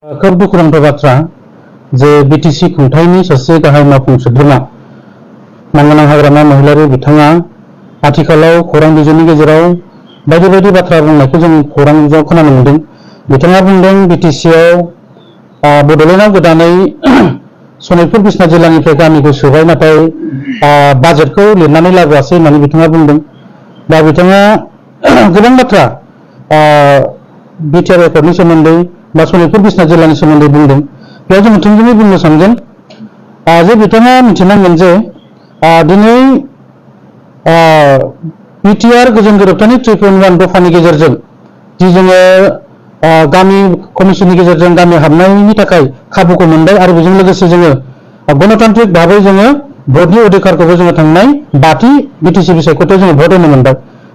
खोब दुखुनांथाव बाथ्रा जे बिटिसि खुंथायनि सासे गाहाय मावफुं सोद्रोमा मानगोनां हाग्रामा महिलारि बिथाङा आथिखालाव खौरां बिजोंनि गेजेराव बायदि बायदि बाथ्रा बुंनायखौ जों खौरां बिजोङाव खोनानो मोनदों। बिथाङा बुंदों बिटिसिआव बड'लेण्डआव गोदानै सनितपुर बिसनाथ जिल्लानिफ्राय गामिखौ सोबाय, नाथाय बाजेटखौ लिरनानै लाबोआसै होननानै बिथाङा बुंदों। दा बिथाङा गोबां बाथ्रा बिटिआर एकर्डनि सोमोन्दै बा सनितपुर बिसनाथ जिल्लानि सोमोन्दै बुंदों। बेयाव जों थोंजोङै बुंनो सानगोन जे बिथाङा मिथिनांगोन जे दिनै बिटिआर गोजोन गोरोबथानि 3.1 दफानि गेजेरजों जि जोङो गामि कमिसननि गेजेरजों गामि हाबनायनि थाखाय खाबुखौ मोनबाय आरो बेजों लोगोसे जोङो गणतान्त्रिक भाबै जोङो भटनि अधिकारखौबो जोङो थांनाय 5थि बिटिसि बिसायख'थियाव जोङो भट होनो मोनबाय।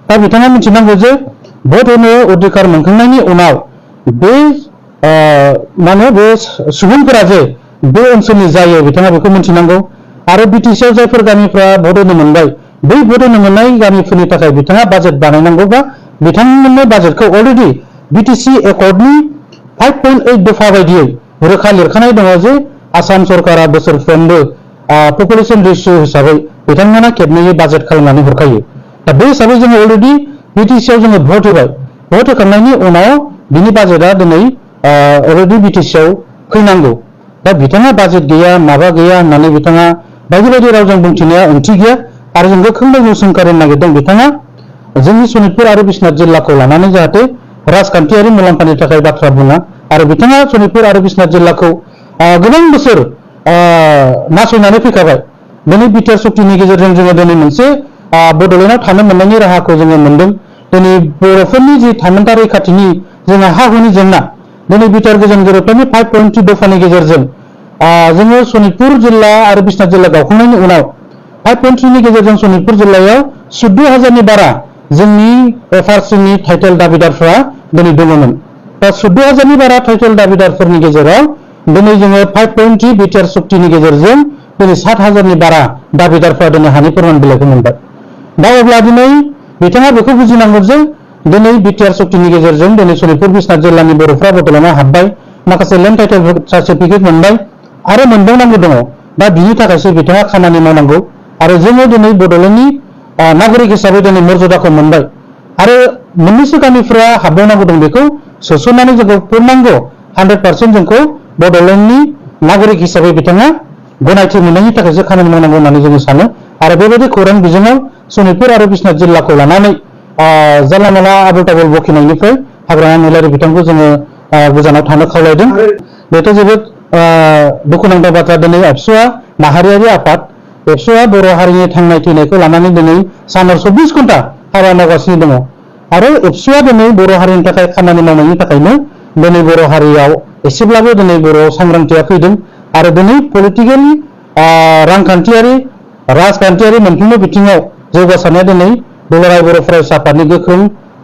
दा बिथाङा मिथिनांगौ जे भट होनो अधिकार मोनखांनायनि उनाव बे बे सुबुंफोरा जे बे ओनसोलनि जायो बिथाङा बेखौ मिथिनांगौ आरो बिटिसिआव जायफोर गामिफ्रा भट होनो मोनबाय बै भट होनो मोननाय गामिफोरनि थाखाय बिथाङा बाजेट बानायनांगौ बा बिथांमोननो बाजेटखौ अलरेडि बिटिसि एकर्डनि 5.8 दफा बायदियै रोखा लिरखानाय दङ जे आसाम सरकारा बोसोरफ्रोमबो पपुलेसन रेशियो हिसाबै बिथांमोना खेबनैयै बाजेट खालामनानै हरखायो। दा बे हिसाबै जोङो अलरेडि बिटिसिआव जोङो भट होबाय। भट होखांनायनि उनाव बिनि बाजेटआ दिनै अलरेडि बिटिसिआव फैनांगौ। दा बिथाङा बाजेट गैया माबा गैया होननानै बिथाङा बायदि बायदि रावजों बुंथिनाया ओंथि गैया आरो जों गोख्रों सोंखारिनो नागिरदों बिथाङा जोंनि सनितपुर आरो बिश्वनाथ जिल्लाखौ लानानै जाहाथे राजखान्थियारि मुलाम्फानि थाखाय बाथ्रा बुङा आरो बिथाङा सनितपुर आरो बिश्वनाथ जिल्लाखौ गोबां बोसोर नासयनानै फैखाबाय। दिनै बिटिआर सक्तिनि गेजेरजों जोङो दिनै मोनसे बड'लेण्डआव थानो मोननायनि राहाखौ जोङो मोनदों। दिनै बर'फोरनि जि थामोनथा रैखाथिनि जोंहा हा हुनि जेंना दिनै बिटिआर गोजोन गोरोबथानि 5.2 दफानि गेजेरजों जोङो सनितपुर जिल्ला आरो बिश्वनाथ जिल्ला गावखांनायनि उनाव 5.3 नि गेजेरजों सनितपुर जिल्लायाव 14,000 नि बारा जोंनि एफआरसिनि टाइटेल दाबिदारफ्रा दिनै दङमोन। दा 14,000 नि बारा टाइटेल दाबिदारफोरनि गेजेराव दिनै जोङो 5.3 बिटिआर सक्तिनि गेजेरजों दिनै 7,000 नि बारा दाबिदारफ्रा दिनै हानि फोरमान बिलाइखौ मोनबाय। दा अब्ला दिनै बिथाङा बेखौ बुजिनांगौ जे दिनै बिटिआर सक्तिनि गेजेरजों दिनै सनितपुर बिश्वनाथ जिल्लानि बर'फ्रा बड'लेण्डआव हाबबाय, माखासे लेन्ड टाइटेल सार्टिफिकेट मोनबाय आरो मोनबावनांगौ दङ। दा बिनि थाखायसो बिथाङा खामानि मावनांगौ आरो जोङो दिनै बड'लेण्डनि नागरिक हिसाबै दिनै मर्यादाखौ मोनबाय आरो मोननैसो गामिफ्रा हाबबावनांगौ दं। बेखौ सोसननानै जोंखौ पूर्णांग 100% जोंखौ बड'लेण्डनि नागरिक हिसाबै बिथाङा गनायथि मोननायनि थाखायसो खामानि मावनांगौ होननानै जोङो सानो आरो बेबायदि खौरां बिजोङाव सनितपुर आरो बिश्वनाथ जिल्लाखौ लानानै जानला मानला आबोल ताबोल बखिनायनिफ्राय हाग्रामा महिलारि बिथांखौ जोङो गोजानाव थानो खावलायदों। बेथ' जोबोद दुखुनांथाव बाथ्रा। दिनै एबसुआ माहारियारि आफाद, एबसुआ बर' हारिनि थांनाय थैनायखौ लानानै दिनै सानाव 24 घन्टा हाबा मावगासिनो दङ आरो एबसुआ दिनै बर' हारिनि थाखाय खामानि मावनायनि थाखायनो दिनै बर' हारियाव एसेब्लाबो दिनै बर'आव सांग्रांथिया फैदों आरो दिनै पलिटिकेलि रांखान्थियारि राजखान्थियारि मोनफ्रोमबो बिथिङाव जौगासारनाया दिनै दुलाराय बर' फरायसा आफादनि गोख्रों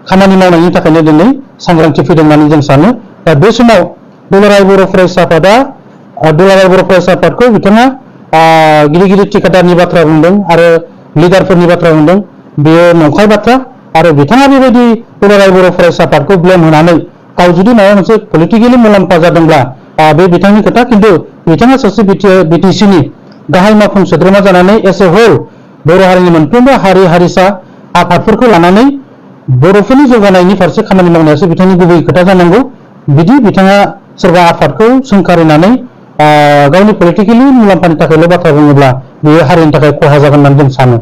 खामानि मावनायनि थाखायनो दिनै सांग्रांथि फैदों होननानै जों सानो। दा बे समाव दुलाराय बर' फरायसा आफादा दुलाराय बर' फरायसा आफादखौ बिथाङा गिदिर गिदिर थिकादारनि बाथ्रा बुंदों आरो लिडारफोरनि बाथ्रा बुंदों। बेयो नंखाय बाथ्रा आरो बिथाङा बेबायदि दुलाराय बर' फरायसा आफादखौ ब्लेम होनानै गाव जुदि माबा मोनसे पलिटिकेलि मुलाम्फा जादोंब्ला बे बिथांनि खोथा, खिन्थु बिथाङा सासे बिटिसिनि गाहाय मावफुं सोद्रोमा जानानै एस ए होल बर' हारिनि मोनफ्रोमबो हारि हारिसा आफादफोरखौ लानानै बर'फोरनि जौगानायनि फारसे खामानि मावनायासो बिथांनि गुबै खोथा जानांगौ। बिदि बिथाङा सोरबा आफादखौ सोंखारिनानै गावनि पलिटिकेलि मुलाम्फानि थाखायल' बाथ्रा बुङोब्ला बेयो हारिनि थाखाय खहा जागोन होननानै जों सानो।